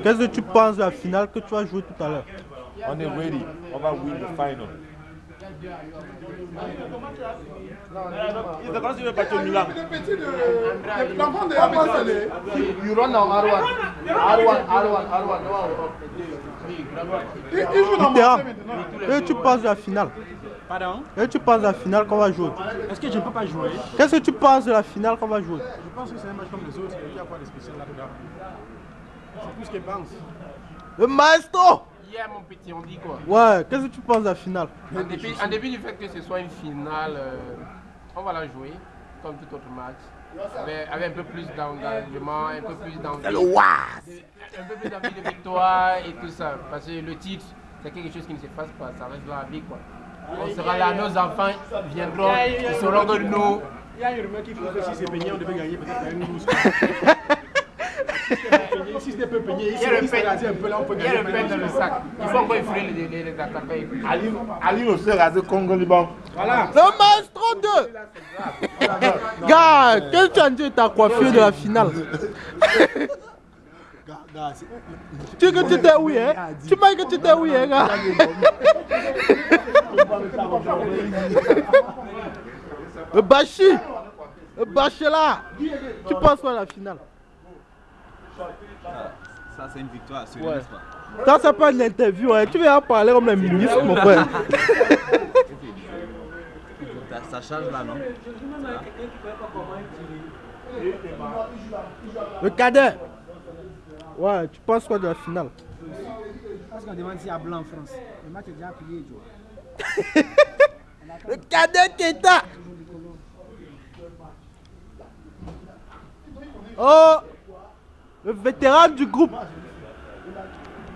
Qu'est-ce que tu penses de la finale que tu vas jouer tout à l'heure? On est ready. On va win the final. Il se considère pas au Milan. L'enfant de Abbas, you run now R1. Il joue dans Mitterrand, Marseille maintenant. qu'est-ce que tu penses de la finale? Pardon? Qu'est-ce que tu penses de la finale qu'on va jouer? Est-ce que je ne peux pas jouer? Qu'est-ce que tu penses de la finale qu'on va jouer? Je pense que c'est un match comme les autres. Il n'y a pas de spécial là-dedans. C'est tout ce qu'il pense. Le maestro! Hier, mon petit, on dit quoi? Ouais, qu'est-ce que tu penses de la finale? En dépit du fait que ce soit une finale, on va la jouer comme tout autre match. Avec un peu plus d'engagement, un peu plus d'envie. C'est le WAS! Un peu plus d'envie de victoire et tout ça. Parce que le titre, c'est quelque chose qui ne se passe pas, ça reste dans la vie quoi. On sera là, nos enfants viendront, ils sauront que nous. Il y a une rumeur qui trouve que si c'est peigné, on devait gagner peut-être à une 12. Si c'était peu peigné, Il y a le il s'est rasé un peu là, on peut il y a gagner. le pain dans le sac. Il faut encore effleurer les attaquants. Ali ne sait raser Congo Liban. Voilà. Le maestro 2! Gars, qu'est-ce que tu as dit de ta coiffure de la finale? Tu dis que tu t'es oui, hein? Tu m'as dit que tu t'es oui, hein, gars? Le Bachi! Le Bachi là! Tu penses quoi de la finale? Ça, c'est une victoire, c'est Ouais. n'est-ce pas? Ça, c'est pas une interview, hein? Tu viens en parler comme les ministres, mon frère. Ça change là, non? Le cadet! Ouais, tu penses quoi de la finale? Parce qu'on demande s'il y a blanc en France. Le match est déjà plié, tu vois. Le cadet Keita! Oh! Le vétéran du groupe!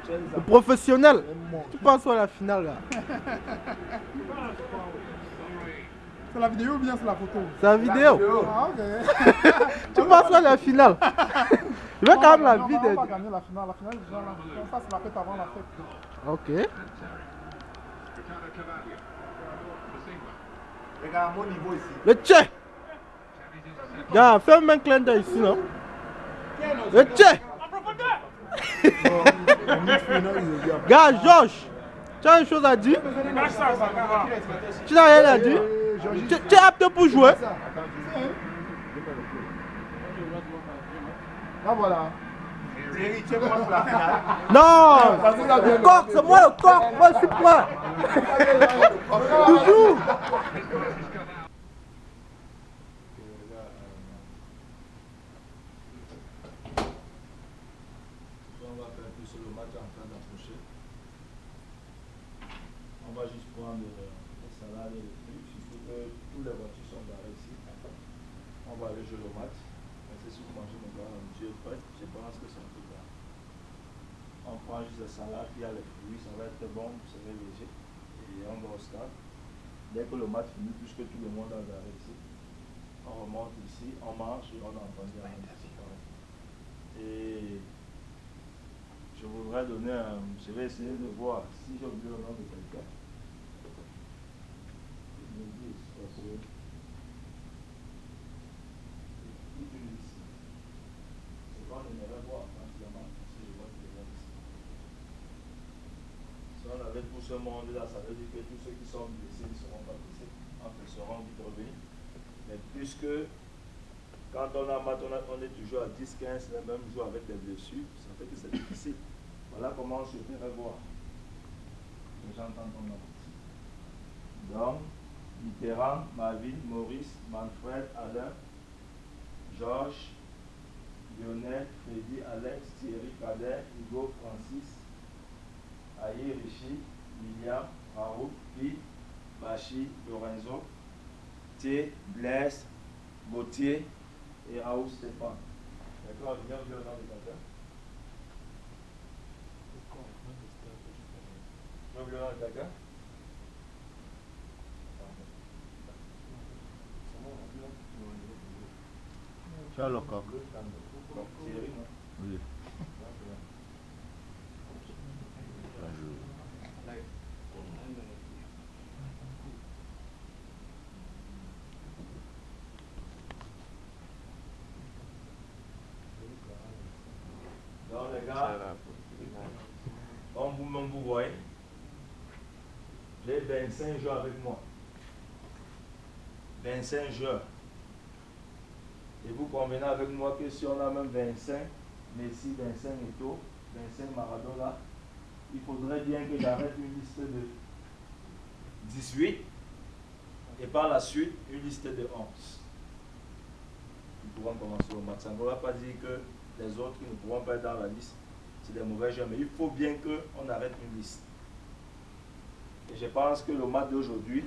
Le professionnel! Tu penses quoi de la finale, là? C'est la vidéo ou bien c'est la photo? C'est la vidéo! Ah, ok. Tu penses quoi de la finale? Je vais quand même la Non, vie on de... va gagner la finale. La finale, déjà, là. Comme ça, c'est la fête avant la fête. Ok. Regarde mon niveau ici. Le tchè! Gars, fais un clin d'œil ici, non? Le tchè! Gars, Georges! Tu as une chose à dire? Tu n'as rien à dire? Tu es apte pour jouer? Là, voilà. Thierry, tu es moi pour la finale. Non! Le coq, c'est moi le coq! Moi, je suis prêt! Toujours! On va faire plus sur le match en train d'approcher. On va juste prendre les salades et les trucs. Surtout que toutes les voitures sont garées ici. On va aller jouer le match. C'est si vous mangez mon gars, tu es prêt. Je pense que c'est un peu là. On prend juste les salades, il y a les fruits, ça va être bon, ça va être léger. Et on va au stade. Dès que le match finit, puisque tout le monde a garé ici, on remonte ici, on mange et on entend bien. Et je voudrais donner un... Je vais essayer de voir si j'ai oublié le nom de quelqu'un. Ils me disent, parce que... Toute une liste. C'est quand on aimerait voir particulièrement si je vois que les gens ici. Si on avait tout ce monde-là, ça veut dire que tous ceux qui sont blessés ne seront pas blessés. Enfin, ils seront vite revenus. Mais puisque quand on a match, on est toujours à 10-15, les mêmes jours avec des blessures, ça fait que c'est difficile. Voilà comment on se ferait voir. Les gens entendent ton nom. Donc, Mitterrand, Marvin, Maurice, Manfred, Alain, Georges, Lionel, Freddy, Alex, Thierry, Kader, Hugo, Francis, Aïe, Richie, William, Raoul, Pete, Bachi, Lorenzo, Thé, Blaise, Gauthier et Raoul Stéphane. D'accord, viens le nom de quelqu'un. Tu veux le nom de quelqu'un? Tu as le coq. Donc, Thierry, non? Oui. Donc, les gars, Là, comme vous-même vous voyez, j'ai 25 joueurs avec moi. 25 joueurs. Et vous convenez avec moi que si on a même 25, Messi, 25 Eto'o, 25 Maradona, il faudrait bien que j'arrête une liste de 18 et par la suite une liste de 11. Nous pourrons commencer le match. Ça ne va pas dire que les autres qui ne pourront pas être dans la liste, c'est des mauvais joueurs, mais il faut bien qu'on arrête une liste. Et je pense que le match d'aujourd'hui,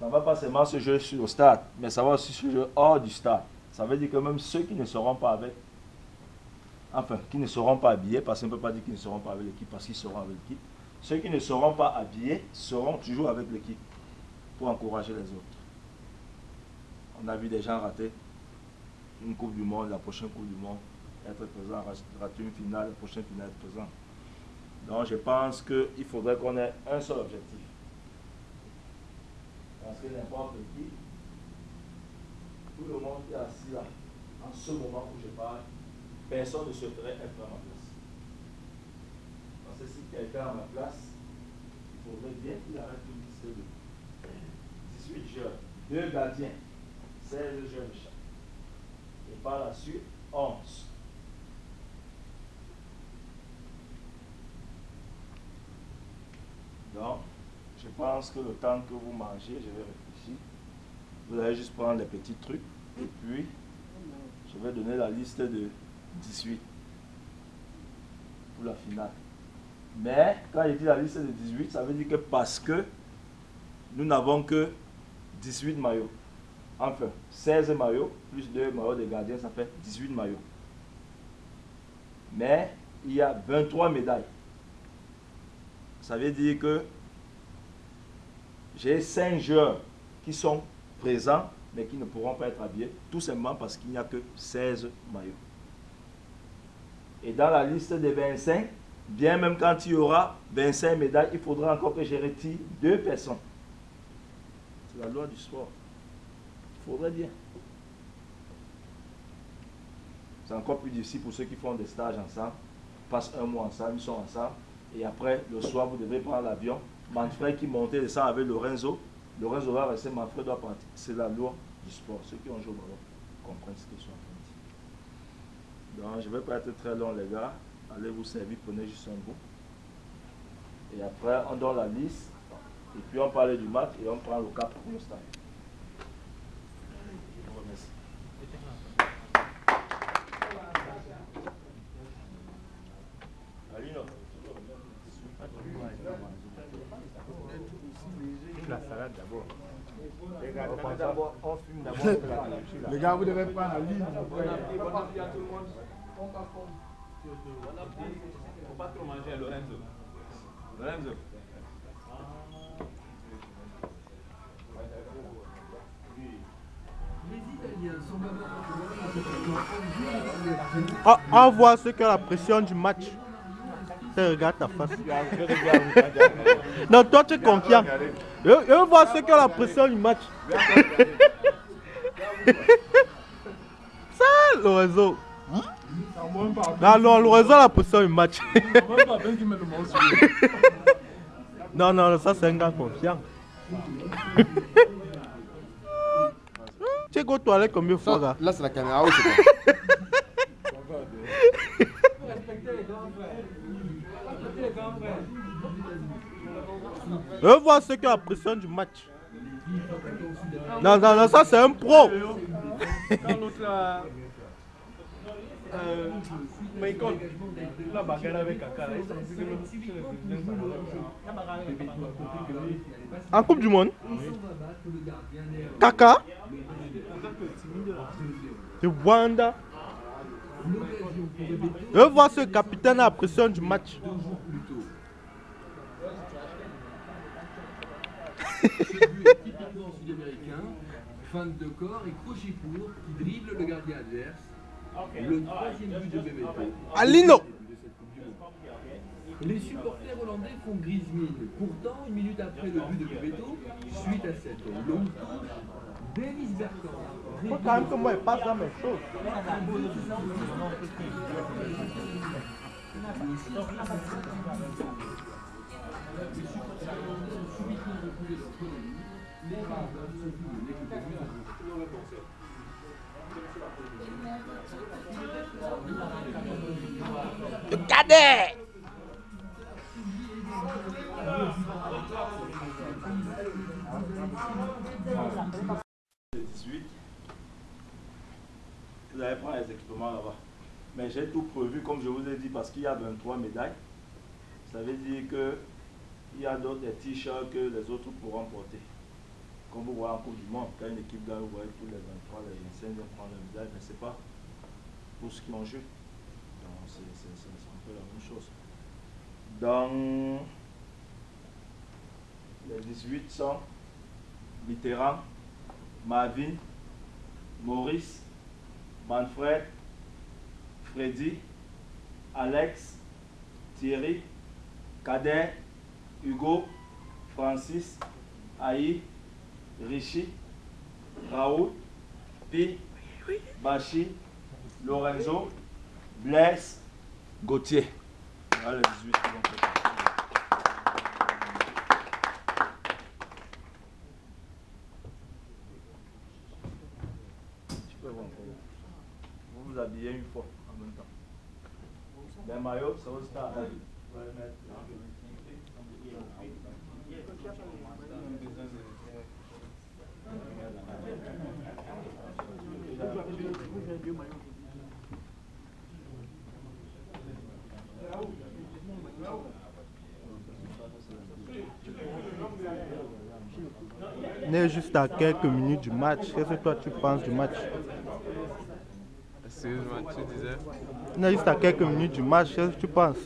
ça ne va pas seulement se jouer sur le stade, mais ça va aussi se jouer hors du stade. Ça veut dire que même ceux qui ne seront pas avec, enfin, qui ne seront pas habillés, parce qu'on ne peut pas dire qu'ils ne seront pas avec l'équipe, parce qu'ils seront avec l'équipe, ceux qui ne seront pas habillés seront toujours avec l'équipe pour encourager les autres. On a vu des gens rater une Coupe du Monde, la prochaine Coupe du Monde, être présent, rater une finale, la prochaine finale, être présent. Donc je pense qu'il faudrait qu'on ait un seul objectif. Parce que n'importe qui, tout le monde qui est assis là, en ce moment où je parle, personne ne souhaiterait être à ma place. Parce que si quelqu'un est à ma place, il faudrait bien qu'il arrête une liste de 18 joueurs, 2 gardiens, 16 joueurs de chaque. Et par la suite, 11. Donc, je pense que le temps que vous mangez, je vais réfléchir. Vous allez juste prendre les petits trucs et puis je vais donner la liste de 18 pour la finale. Mais quand je dis la liste de 18, ça veut dire que parce que nous n'avons que 18 maillots. Enfin, 16 maillots plus 2 maillots de gardiens, ça fait 18 maillots. Mais il y a 23 médailles. Ça veut dire que j'ai 5 joueurs qui sont présents, mais qui ne pourront pas être habillés, tout simplement parce qu'il n'y a que 16 maillots. Et dans la liste des 25, bien même quand il y aura 25 médailles, il faudra encore que je retire 2 personnes. C'est la loi du sport. Il faudrait bien. C'est encore plus difficile pour ceux qui font des stages ensemble, passent un mois ensemble, ils sont ensemble, et après, le soir, vous devez prendre l'avion. Manfred qui montait descend avec Lorenzo. Lorenzo va rester, Manfred doit partir. C'est la loi du sport. Ceux qui ont joué au ballon comprennent ce que je suis en train de dire. Donc, je ne vais pas être très long, les gars. Allez vous servir, prenez juste un bout. Et après, on donne la liste. Et puis, on parle du match et on prend le cap pour le stade. Je vous remercie. Alino. La salade d'abord. Les gars, vous devez prendre la ligne. Faut pas trop manger à Lorenzo. Lorenzo. On voit ce que la pression du match. Regarde ta face. Non, toi tu es confiant. Je vois ce que la pression du match. Ça, Lorenzo. Non, Lorenzo la pression du match. Non, ça c'est un gars confiant. Tu es aux toilettes combien de fois, gars? Là, c'est la caméra. Oui, c'est Je vois ce que la pression du match. Non, ça c'est un pro. Quand l'autre là. Michael, la bagarre avec Kaka, En Coupe du Monde. Kaka. De Wanda. Je vois ce capitaine à la pression du match. Ce but est typiquement sud-américain, feinte de corps et crochet court qui dribble le gardien adverse. Le troisième but de Bebeto. Alino. Les supporters hollandais font grise mine. Pourtant, une minute après le but de Bebeto, suite à cette longue touche, Dennis Bergkamp. Faut quand même que moi il passe la même chose. Le cadet. Le 18, vous allez prendre les équipements là-bas. Mais j'ai tout prévu, comme je vous ai dit, parce qu'il y a 23 médailles. Ça veut dire qu'il y a d'autres t-shirts que les autres pourront porter. Comme vous voyez en Coupe du Monde, quand une équipe gagne, vous voyez tous les 23, les 25 viennent prendre la médaille, mais ce n'est pas pour ce qui est en jeu. C'est un peu la même chose. Dans les 18 sont Mitterrand, Marvin, Maurice, Manfred, Freddy, Alex, Thierry, Kader, Hugo, Francis, Aïe, Richie, Raoul, Pi, Bachi, Lorenzo, Blaise, Gauthier. Voilà les 18 qui vont faire. Vous vous habillez une fois en même temps. Les maillots, c'est au stade. Vous allez mettre. On est juste à quelques minutes du match. Qu'est-ce que toi tu penses du match? Excuse-moi, tu disais? On est juste à quelques minutes du match. Qu'est-ce que tu penses?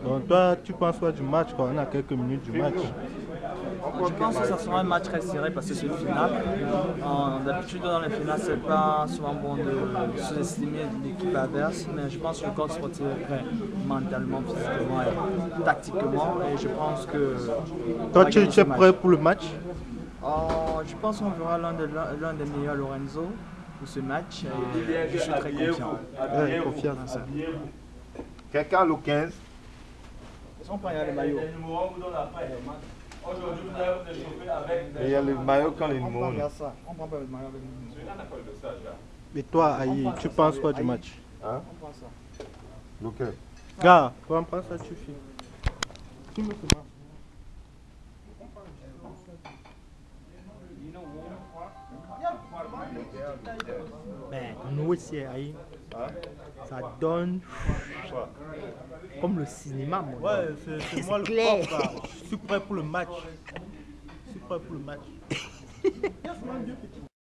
Donc toi, tu penses quoi du match quand on est à quelques minutes du match? Je pense que ça sera un match très serré parce que c'est une finale. D'habitude dans les finales, c'est pas souvent bon de sous-estimer l'équipe adverse, mais je pense que le corps sportif est prêt mentalement, physiquement et tactiquement. Et je pense que... Toi, tu es prêt pour le match? Je pense qu'on verra l'un des meilleurs Lorenzo pour ce match. Et je suis très confiant. Ouais, confiant. Quelqu'un le 15? On prend les maillots. Aujourd'hui, vous allez vous échauffer avec. Il y a le maillot quand les numéros. On prend pas le maillot avec nous. Et toi, Aïe, tu penses quoi du match? Hein? On prend ça. Lequel? Gars, prends ça, tu fais. Tu me fais mal. Mais nous aussi, Aïe, ça donne comme le cinéma. Moi. Ouais, c'est moi le prof là. Je suis prêt pour le match. Je suis prêt pour le match.